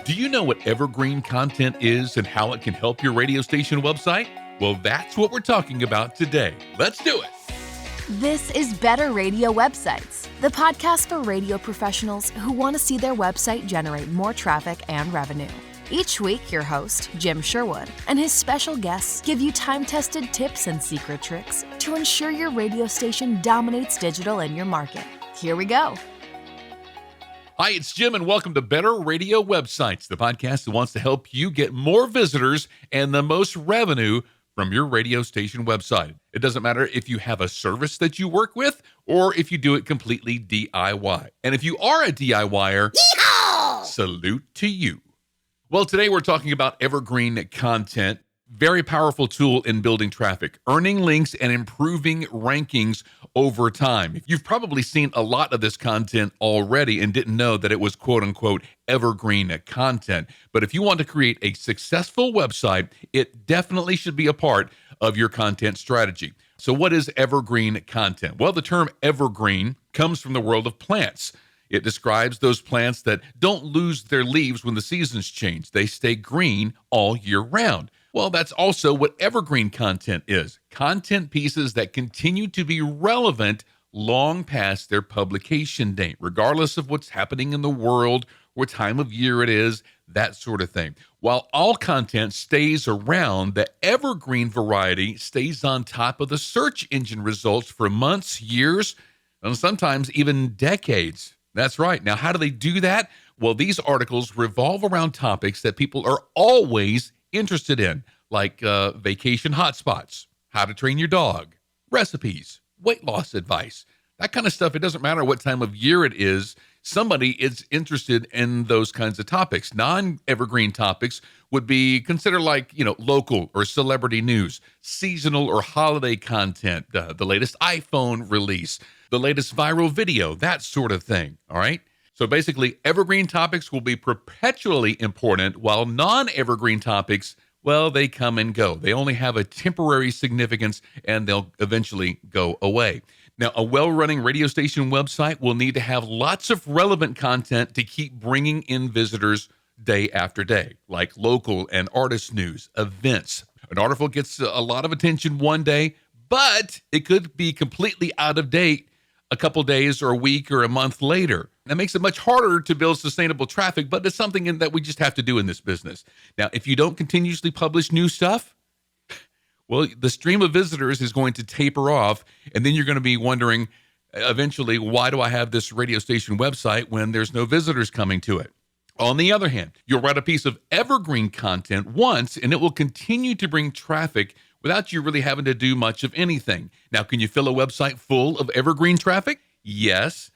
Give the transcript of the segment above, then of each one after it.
Do you know what evergreen content is and how it can help your radio station website? Well, that's what we're talking about today. Let's do it. This is Better Radio Websites, the podcast for radio professionals who want to see their website generate more traffic and revenue. Each week, your host, Jim Sherwood, and his special guests give you time-tested tips and secret tricks to ensure your radio station dominates digital in your market. Here we go. Hi, it's Jim, and welcome to Better Radio Websites, the podcast that wants to help you get more visitors and the most revenue from your radio station website. It doesn't matter if you have a service that you work with or if you do it completely DIY. And if you are a DIYer, yeehaw! Salute to you. Well, today we're talking about evergreen content. Very powerful tool in building traffic, earning links, and improving rankings over time. You've probably seen a lot of this content already and didn't know that it was quote-unquote evergreen content. But if you want to create a successful website, it definitely should be a part of your content strategy. So what is evergreen content? Well, the term evergreen comes from the world of plants. It describes those plants that don't lose their leaves when the seasons change. They stay green all year round. Well, that's also what evergreen content is. Content pieces that continue to be relevant long past their publication date, regardless of what's happening in the world, what time of year it is, that sort of thing. While all content stays around, the evergreen variety stays on top of the search engine results for months, years, and sometimes even decades. That's right. Now, how do they do that? Well, these articles revolve around topics that people are always interested in, like vacation hotspots, how to train your dog, recipes, weight loss advice, that kind of stuff. It doesn't matter what time of year it is. Somebody is interested in those kinds of topics. Non-evergreen topics would be considered like, local or celebrity news, seasonal or holiday content, the latest iPhone release, the latest viral video, that sort of thing. All right. So basically, evergreen topics will be perpetually important, while non-evergreen topics, well, they come and go. They only have a temporary significance, and they'll eventually go away. Now, a well-running radio station website will need to have lots of relevant content to keep bringing in visitors day after day, like local and artist news, events. An article gets a lot of attention one day, but it could be completely out of date a couple days or a week or a month later. That makes it much harder to build sustainable traffic, but it's something that we just have to do in this business. Now, if you don't continuously publish new stuff, well, the stream of visitors is going to taper off, and then you're going to be wondering eventually, why do I have this radio station website when there's no visitors coming to it? On the other hand, you'll write a piece of evergreen content once, and it will continue to bring traffic without you really having to do much of anything. Now, can you fill a website full of evergreen traffic? Yes,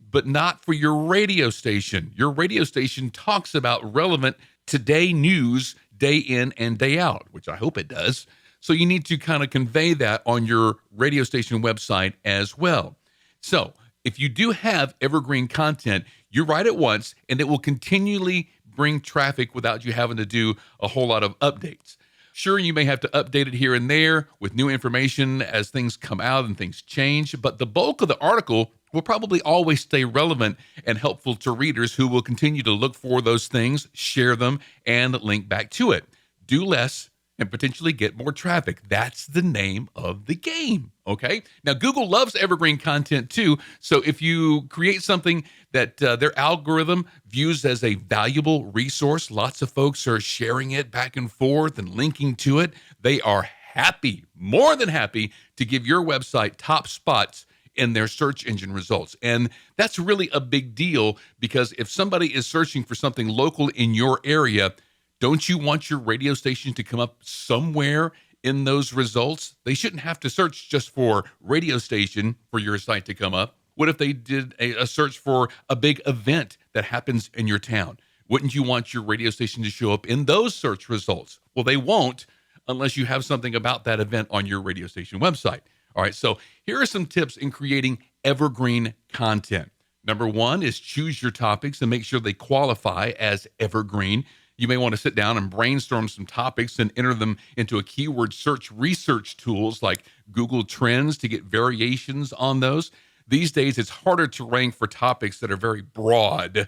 but not for your radio station. Your radio station talks about relevant today news day in and day out, which I hope it does. So you need to kind of convey that on your radio station website as well. So if you do have evergreen content, you write it once and it will continually bring traffic without you having to do a whole lot of updates. Sure, you may have to update it here and there with new information as things come out and things change, but the bulk of the article will probably always stay relevant and helpful to readers who will continue to look for those things, share them, and link back to it. Do less and potentially get more traffic. That's the name of the game, okay? Now, Google loves evergreen content too, so if you create something that their algorithm views as a valuable resource, lots of folks are sharing it back and forth and linking to it, they are happy, more than happy, to give your website top spots in their search engine results. And that's really a big deal, because if somebody is searching for something local in your area, don't you want your radio station to come up somewhere in those results? They shouldn't have to search just for radio station for your site to come up. What if they did a search for a big event that happens in your town? Wouldn't you want your radio station to show up in those search results? Well, they won't unless you have something about that event on your radio station website. All right, so here are some tips in creating evergreen content. Number one is choose your topics and make sure they qualify as evergreen. You may want to sit down and brainstorm some topics and enter them into a keyword search research tools like Google Trends to get variations on those. These days, it's harder to rank for topics that are very broad.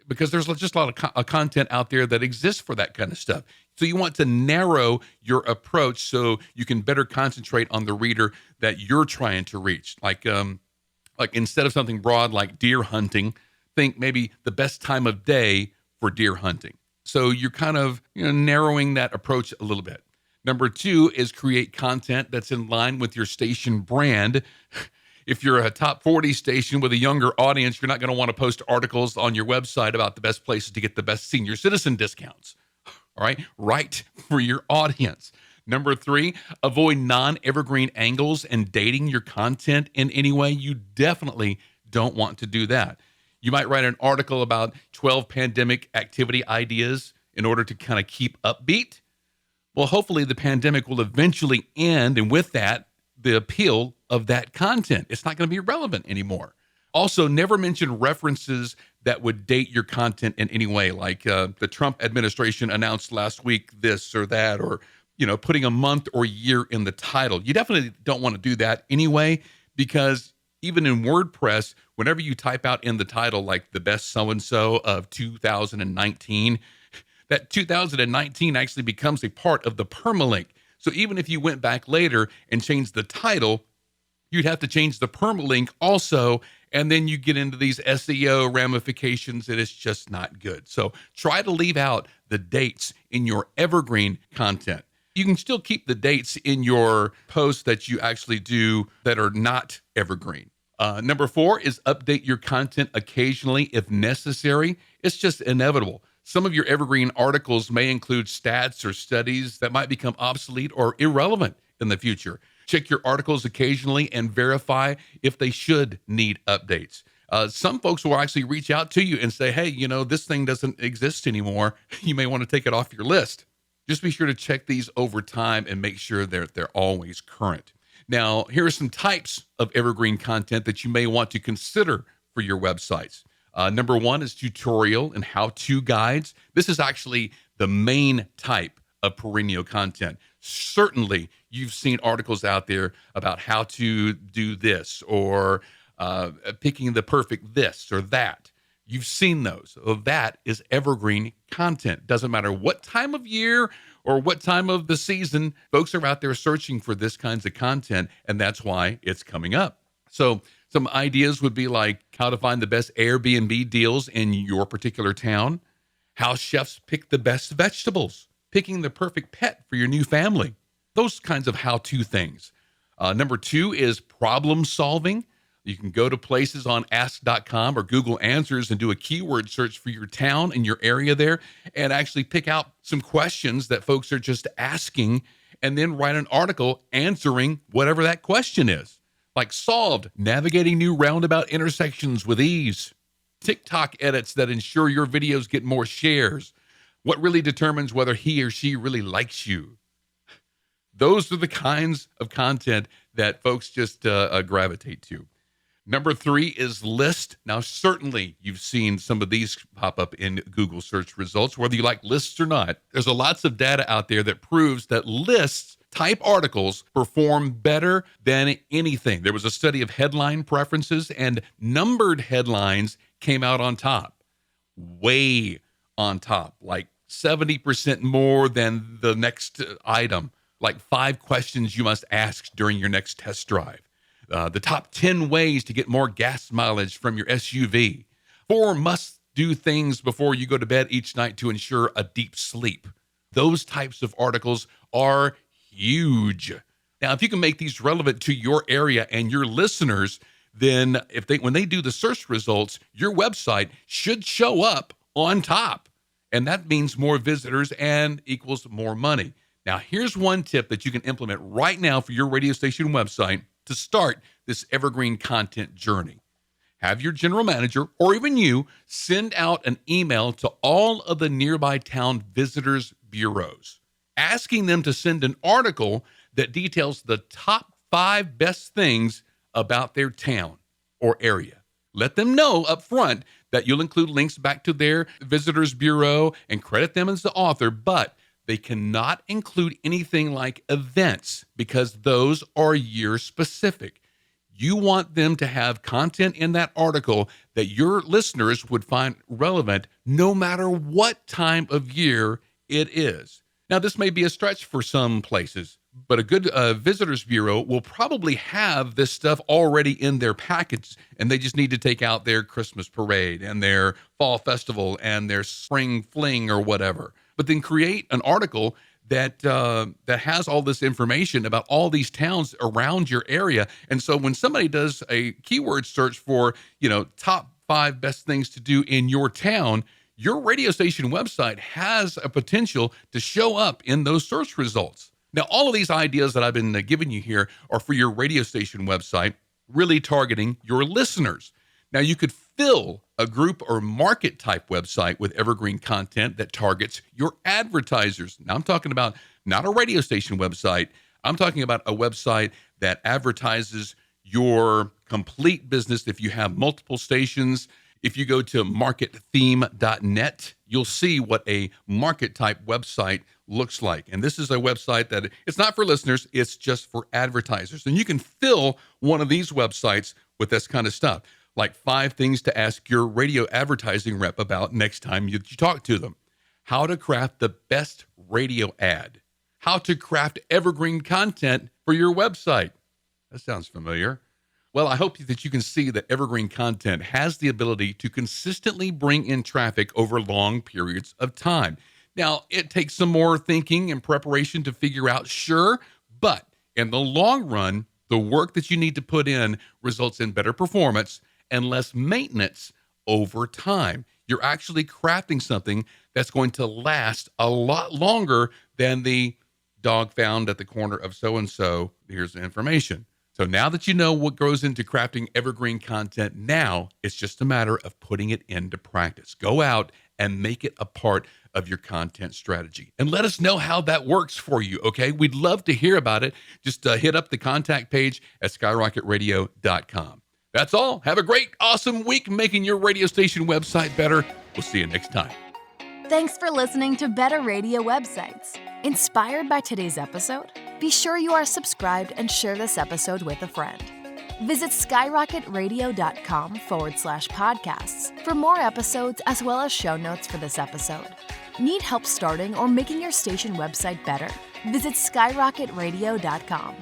because there's just a lot of content out there that exists for that kind of stuff. So you want to narrow your approach so you can better concentrate on the reader that you're trying to reach. Like instead of something broad like deer hunting, think maybe the best time of day for deer hunting. So you're kind of narrowing that approach a little bit. Number 2 is create content that's in line with your station brand. If you're a top 40 station with a younger audience, you're not going to want to post articles on your website about the best places to get the best senior citizen discounts. All right, right for your audience. Number 3, avoid non-evergreen angles and dating your content in any way. You definitely don't want to do that. You might write an article about 12 pandemic activity ideas in order to kind of keep upbeat. Well, hopefully the pandemic will eventually end, and with that, the appeal of that content. It's not going to be relevant anymore. Also, never mention references that would date your content in any way, like the Trump administration announced last week this or that, or putting a month or year in the title. You definitely don't want to do that anyway, because even in WordPress, whenever you type out in the title, like the best so-and-so of 2019, that 2019 actually becomes a part of the permalink. So even if you went back later and changed the title, you'd have to change the permalink also, and then you get into these SEO ramifications, and it's just not good. So try to leave out the dates in your evergreen content. You can still keep the dates in your posts that you actually do that are not evergreen. Number 4 is update your content occasionally if necessary. It's just inevitable. Some of your evergreen articles may include stats or studies that might become obsolete or irrelevant in the future. Check your articles occasionally and verify if they should need updates. Some folks will actually reach out to you and say, hey, this thing doesn't exist anymore. You may want to take it off your list. Just be sure to check these over time and make sure they're always current. Now, here are some types of evergreen content that you may want to consider for your websites. Number 1 is tutorial and how-to guides. This is actually the main type of perennial content. Certainly, you've seen articles out there about how to do this or picking the perfect this or that. You've seen those. So that is evergreen content. Doesn't matter what time of year or what time of the season, folks are out there searching for this kinds of content, and that's why it's coming up. So some ideas would be like how to find the best Airbnb deals in your particular town, how chefs pick the best vegetables, picking the perfect pet for your new family, those kinds of how-to things. Number 2 is problem solving. You can go to places on ask.com or Google Answers and do a keyword search for your town and your area there and actually pick out some questions that folks are just asking and then write an article answering whatever that question is. Like solved, navigating new roundabout intersections with ease. TikTok edits that ensure your videos get more shares. What really determines whether he or she really likes you? Those are the kinds of content that folks just gravitate to. Number 3 is list. Now, certainly you've seen some of these pop up in Google search results, whether you like lists or not. There's lots of data out there that proves that lists type articles perform better than anything. There was a study of headline preferences, and numbered headlines came out on top, way on top, like 70% more than the next item, like 5 questions you must ask during your next test drive. The top 10 ways to get more gas mileage from your SUV. 4 must-do things before you go to bed each night to ensure a deep sleep. Those types of articles are huge. Now, if you can make these relevant to your area and your listeners, then when they do the search results, your website should show up on top. And that means more visitors and equals more money. Now, here's one tip that you can implement right now for your radio station website to start this evergreen content journey. Have your general manager or even you send out an email to all of the nearby town visitors bureaus, asking them to send an article that details the top 5 best things about their town or area. Let them know up front that you'll include links back to their visitors bureau and credit them as the author, but they cannot include anything like events because those are year specific. You want them to have content in that article that your listeners would find relevant no matter what time of year it is. Now, this may be a stretch for some places, but a good visitors bureau will probably have this stuff already in their package, and they just need to take out their Christmas parade and their fall festival and their spring fling or whatever. But then create an article that has all this information about all these towns around your area. And so when somebody does a keyword search for, top 5 best things to do in your town, your radio station website has a potential to show up in those search results. Now, all of these ideas that I've been giving you here are for your radio station website, really targeting your listeners. Now, you could fill a group or market type website with evergreen content that targets your advertisers. Now, I'm talking about not a radio station website. I'm talking about a website that advertises your complete business. If you have multiple stations, if you go to markettheme.net, you'll see what a market type website looks like. And this is a website that it's not for listeners, it's just for advertisers. And you can fill one of these websites with this kind of stuff, like 5 things to ask your radio advertising rep about next time you talk to them. How to craft the best radio ad. How to craft evergreen content for your website. That sounds familiar. Well, I hope that you can see that evergreen content has the ability to consistently bring in traffic over long periods of time. Now, it takes some more thinking and preparation to figure out, sure, but in the long run, the work that you need to put in results in better performance and less maintenance over time. You're actually crafting something that's going to last a lot longer than the dog found at the corner of so-and-so. Here's the information. So now that you know what goes into crafting evergreen content, now it's just a matter of putting it into practice. Go out and make it a part of your content strategy. And let us know how that works for you, okay? We'd love to hear about it. Just hit up the contact page at skyrocketradio.com. That's all. Have a great, awesome week making your radio station website better. We'll see you next time. Thanks for listening to Better Radio Websites. Inspired by today's episode? Be sure you are subscribed and share this episode with a friend. Visit skyrocketradio.com/podcasts for more episodes as well as show notes for this episode. Need help starting or making your station website better? Visit skyrocketradio.com.